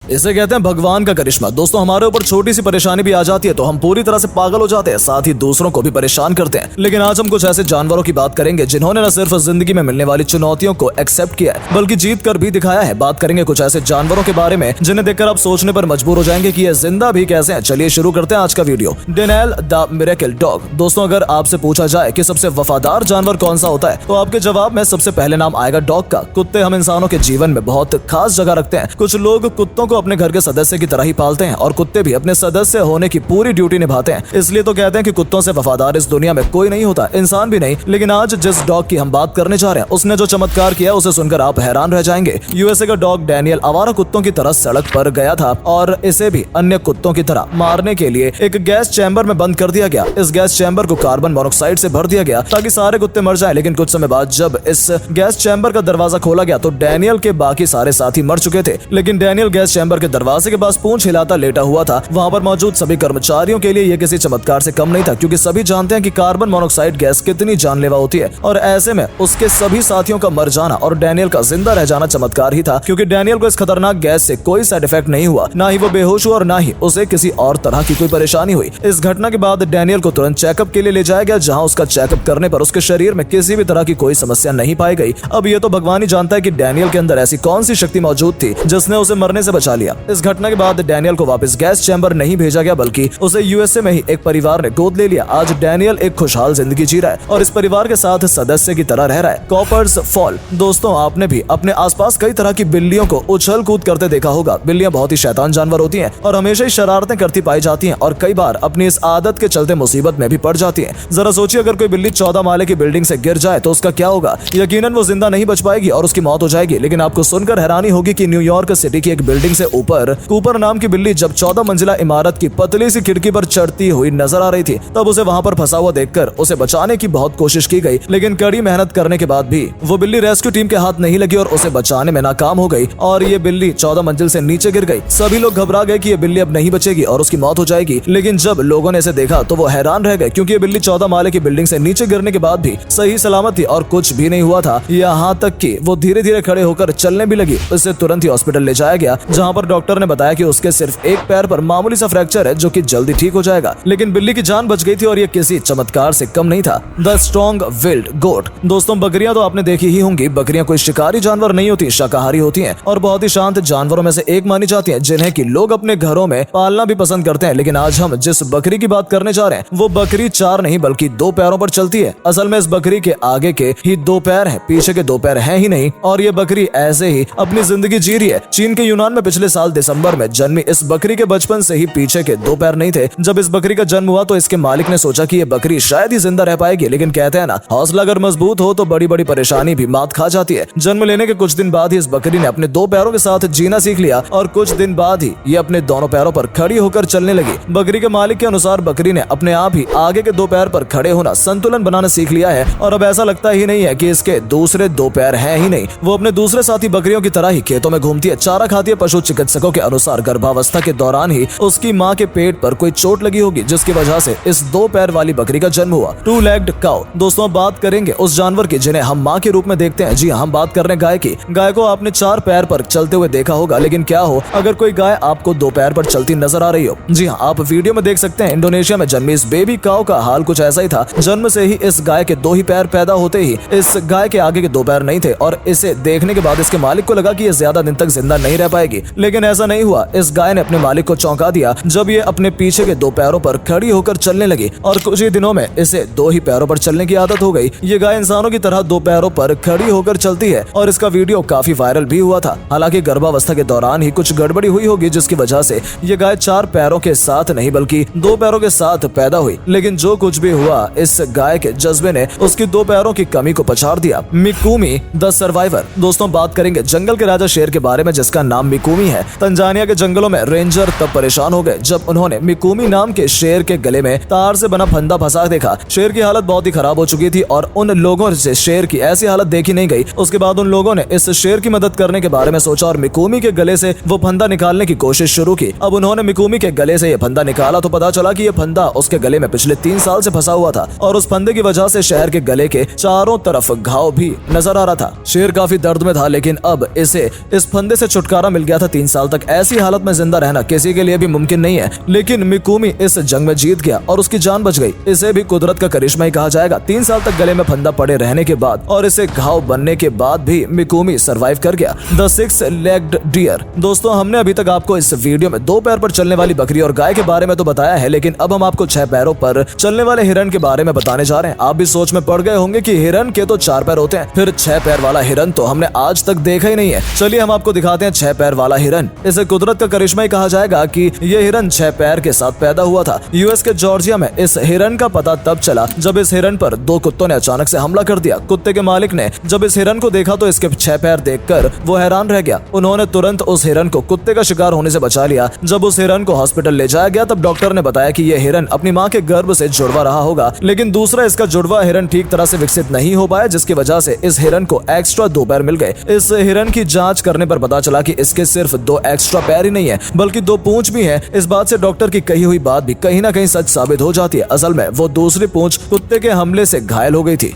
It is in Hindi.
इसे कहते हैं भगवान का करिश्मा। दोस्तों हमारे ऊपर छोटी सी परेशानी भी आ जाती है तो हम पूरी तरह से पागल हो जाते हैं, साथ ही दूसरों को भी परेशान करते हैं। लेकिन आज हम कुछ ऐसे जानवरों की बात करेंगे जिन्होंने न सिर्फ जिंदगी में मिलने वाली चुनौतियों को एक्सेप्ट किया है बल्कि जीत कर भी दिखाया है। बात करेंगे कुछ ऐसे जानवरों के बारे में जिन्हें देखकर आप सोचने पर मजबूर हो जाएंगे कि ये जिंदा भी कैसे हैं। चलिए शुरू करते हैं आज का video. Daniel the miracle dog. दोस्तों अगर आपसे पूछा जाए कि सबसे वफादार जानवर कौन सा होता है तो आपके जवाब में सबसे पहले नाम आएगा डॉग का। कुत्ते हम इंसानों के जीवन में बहुत खास जगह रखते हैं। कुछ लोग कुत्तों को अपने घर के सदस्य की तरह ही पालते हैं और कुत्ते भी अपने सदस्य होने की पूरी ड्यूटी निभाते हैं। इसलिए तो कहते हैं कि कुत्तों से वफादार इस दुनिया में कोई नहीं होता, इंसान भी नहीं। लेकिन आज जिस डॉग की हम बात करने जा रहे हैं उसने जो चमत्कार किया उसे सुनकर आप हैरान रह जाएंगे। यूएसए का डॉग डेनियल आवारा कुत्तों की तरह सड़क पर गया था और इसे भी अन्य कुत्तों की तरह मारने के लिए एक गैस चैम्बर में बंद कर दिया गया। इस गैस चैम्बर को कार्बन मोनोक्साइड से भर दिया गया ताकि सारे कुत्ते मर जाएं। लेकिन कुछ समय बाद जब इस गैस चैम्बर का दरवाजा खोला गया तो डेनियल के बाकी सारे साथी मर चुके थे। लेकिन डेनियल गैस चैम्बर के दरवाजे के पास पूंछ हिलाता लेटा हुआ था। वहां पर मौजूद सभी कर्मचारियों के लिए यह किसी चमत्कार से कम नहीं था, क्योंकि सभी जानते हैं कि कार्बन मोनोक्साइड गैस कितनी जानलेवा होती है। और ऐसे में उसके सभी साथियों का मर जाना और डेनियल का जिंदा रह जाना चमत्कार ही था, क्योंकि डेनियल को इस खतरनाक गैस से कोई साइड इफेक्ट नहीं हुआ, ना ही वो बेहोश हुआ और ना ही उसे किसी और तरह की कोई परेशानी हुई। इस घटना के बाद डेनियल को तुरंत चेकअप के लिए ले जाया गया, जहां उसका चेकअप करने पर उसके शरीर में किसी भी तरह की कोई समस्या नहीं पाई गई। अब ये तो भगवान ही जानता है कि डेनियल के अंदर ऐसी कौन सी शक्ति मौजूद थी जिसने उसे मरने से बचा लिया। इस घटना के बाद डेनियल को वापस गैस चैम्बर नहीं भेजा गया बल्कि उसे यूएसए में ही एक परिवार ने गोद ले लिया। आज डेनियल एक खुशहाल जिंदगी जी रहा है और इस परिवार के साथ सदस्य की तरह रह रहा है। Coppers fall. दोस्तों आपने भी अपने आसपास कई तरह की बिल्लियों को उछल कूद करते देखा होगा। बिल्लियां बहुत ही शैतान जानवर होती हैं और हमेशा ही शरारतें करती पाई जाती हैं और कई बार अपनी इस आदत के चलते मुसीबत में भी पड़ जाती हैं। जरा सोचिए अगर कोई बिल्ली 14 माले की बिल्डिंग से गिर जाए तो उसका क्या होगा। यकीनन वो जिंदा नहीं बच पाएगी और उसकी मौत हो जाएगी। लेकिन आपको सुनकर हैरानी होगी कि न्यूयॉर्क सिटी की एक बिल्डिंग से ऊपर कूपर नाम की बिल्ली जब 14 मंजिला इमारत की पतली सी खिड़की पर चढ़ती हुई नजर आ रही थी तब उसे वहां पर फंसा हुआ देखकर उसे बचाने की बहुत कोशिश की गई। लेकिन कड़ी मेहनत करने के बाद भी वो बिल्ली रेस्क्यू टीम के हाथ नहीं लगी और उसे बचाने में नाकाम हो गई और ये बिल्ली 14 मंजिल से नीचे गिर गई। सभी लोग घबरा गए कि ये बिल्ली अब नहीं बचेगी और उसकी मौत हो जाएगी। लेकिन जब लोगों ने इसे देखा तो वो हैरान रह गए, क्योंकि ये बिल्ली 14 माले की बिल्डिंग से नीचे गिरने के बाद भी सही सलामत थी और कुछ भी नहीं हुआ था। यहाँ तक कि वो धीरे धीरे खड़े होकर चलने भी लगी। उसे तुरंत ही हॉस्पिटल ले जाया गया, जहाँ पर डॉक्टर ने बताया कि उसके सिर्फ एक पैर पर मामूली सा फ्रैक्चर है जो कि जल्दी ठीक हो जाएगा। लेकिन बिल्ली की जान बच गई थी और ये किसी चमत्कार से कम नहीं था। द स्ट्रॉन्ग विल्ड गोट। दोस्तों बकरियां तो आपने देखी ही होंगी। बकरियां कोई शिकारी जानवर नहीं होती, शाकाहारी होती हैं और बहुत ही शांत जानवरों में से एक मानी जाती हैं, जिन्हें कि लोग अपने घरों में पालना भी पसंद करते हैं। लेकिन आज हम जिस बकरी की बात करने जा रहे हैं वो बकरी 4 नहीं बल्कि 2 पैरों पर चलती है। असल में इस बकरी के आगे के ही 2 पैर हैं, पीछे के 2 पैर हैं ही नहीं और ये बकरी ऐसे ही अपनी जिंदगी जी रही है। चीन के यूनान में पिछले साल दिसंबर में जन्मी इस बकरी के बचपन से ही पीछे के 2 पैर नहीं थे। जब इस बकरी का जन्म हुआ तो इसके मालिक ने सोचा कि ये बकरी शायद ही जिंदा रह पाएगी, लेकिन कहते हैं ना हौसला अगर मजबूत हो तो बड़ी बड़ी परेशानी भी मात खा जाती है। जन्म लेने के कुछ दिन बाद ही इस बकरी ने अपने 2 पैरों के साथ जीना सीख लिया और कुछ दिन बाद ही ये अपने दोनों पैरों पर खड़ी होकर चलने लगी। बकरी के मालिक के अनुसार बकरी ने अपने आप ही आगे के 2 पैर पर खड़े होना, संतुलन बनाना सीख लिया है और अब ऐसा लगता ही नहीं है कि इसके दूसरे 2 पैर हैं ही नहीं। वो अपने दूसरे साथी बकरियों की तरह ही खेतों में घूमती है, चारा खाती है। पशु चिकित्सकों के अनुसार गर्भावस्था के दौरान ही उसकी माँ के पेट पर कोई चोट लगी होगी, जिसकी वजह से इस 2 पैर वाली बकरी का जन्म हुआ। 2-legged cow. दोस्तों बात करेंगे उस जानवर की जिन्हें हम माँ के रूप में देखते हैं। जी हम बात कर रहे हैं गाय की। गाय को आपने 4 पैर पर चलते हुए देखा होगा, लेकिन क्या हो अगर कोई गाय आपको 2 पैर पर चलती नजर आ रही हो। जी हाँ, आप वीडियो में देख सकते हैं इंडोनेशिया में जन्मी इस बेबी काउ का हाल कुछ ऐसा ही था। जन्म से ही इस गाय के 2 ही पैर पैदा होते ही इस गाय के आगे के 2 पैर नहीं थे और इसे देखने के बाद इसके मालिक को लगा कि ये ज्यादा दिन तक जिंदा नहीं रह पाएगी। लेकिन ऐसा नहीं हुआ। इस गाय ने अपने मालिक को चौंका दिया जब ये अपने पीछे के 2 पैरों पर खड़ी होकर चलने लगी और कुछ ही दिनों में इसे 2 ही पैरों पर चलने की आदत हो गई। ये गाय इंसानों की तरह 2 पैरों पर खड़ी होकर चलती है और इसका वीडियो काफी वायरल भी हुआ था। हालांकि गर्भावस्था के दौरान ही कुछ गड़बड़ी हुई होगी, जिसकी वजह से ये गाय 4 पैरों के साथ नहीं बल्कि 2 पैरों के साथ पैदा हुई। लेकिन जो कुछ भी हुआ इस गाय के जज्बे ने उसकी 2 पैरों की कमी को पछाड़ दिया। मिकुमी द सर्वाइवर। दोस्तों बात करेंगे जंगल के राजा शेर के बारे में, जिसका नाम मिकुमी है। तंजानिया के जंगलों में रेंजर तब परेशान हो गए जब उन्होंने मिकुमी नाम के शेर के गले में तार से बना फंदा फंसा देखा। शेर की हालत बहुत ही खराब हो चुकी थी और उन लोगों से शेर की ऐसी हालत देखी नहीं गई। उसके बाद उन लोगों ने इस शेर की मदद करने के बारे में सोचा और मिकुमी के गले से वो फंदा निकालने की कोशिश शुरू की। अब उन्होंने मिकुमी के गले से ये फंदा निकाला तो पता चला कि ये फंदा उसके गले में पिछले 3 साल से फंसा हुआ था और उस फंदे की वजह से शहर के गले के चारों तरफ घाव भी नजर आ रहा था। शेर काफी दर्द में था, लेकिन अब इसे इस फंदे से छुटकारा मिल गया था 3 साल तक ऐसी हालत में जिंदा रहना किसी के लिए भी मुमकिन नहीं है, लेकिन मिकुमी इस जंग में जीत गया और उसकी जान बच गई। इसे भी कुदरत का करिश्मा ही कहा जाएगा। 3 साल तक गले में फंदा पड़े रहने के बाद और इसे घाव बनने के बाद भी मिकुमी सरवाइव कर गया। The 6 legged deer. दोस्तों, हमने अभी तक आपको इस वीडियो में 2 पैर पर चलने वाली बकरी और गाय के बारे में तो बताया है, लेकिन अब हम आपको 6 पैरों पर चलने वाले हिरन के बारे में बताने जा रहे हैं। आप भी सोच में पड़ गए होंगे कि हिरन के तो 4 पैर होते हैं, फिर 6 पैर वाला हिरन तो हमने आज तक देखा ही नहीं है। चलिए हम आपको दिखाते हैं 6 पैर वाला हिरन। इसे कुदरत का करिश्मा ही कहा जाएगा कि ये हिरन 6 पैर के साथ पैदा हुआ था। यूएस के जॉर्जिया में इस हिरन का पता तब चला जब इस हिरन पर 2 कुत्तों ने अचानक से हमला कर दिया। कुत्ते के मालिक ने जब इस हिरन को देखा तो इसके 6 पैर देखकर वो हैरान रह गया। उन्होंने तुरंत उस हिरन को कुत्ते का शिकार होने से बचा लिया। जब उस हिरन को हॉस्पिटल ले जाया गया तब डॉक्टर ने बताया कि यह हिरन अपनी मां के गर्भ से जुड़वा रहा होगा, लेकिन दूसरा इसका जुड़वा हिरन ठीक तरह से विकसित नहीं हो पाया, जिसकी वजह से इस हिरन को एक्स्ट्रा 2 पैर मिल गए। इस हिरन की जांच करने पर पता चला कि इसके सिर्फ 2 एक्स्ट्रा पैर ही नहीं है, बल्कि 2 पूंछ भी है। इस बात से डॉक्टर की कही हुई बात भी कहीं ना कहीं सच साबित हो जाती है। असल में वो दूसरी पूंछ कुत्ते के हमले से घायल हो गई थी।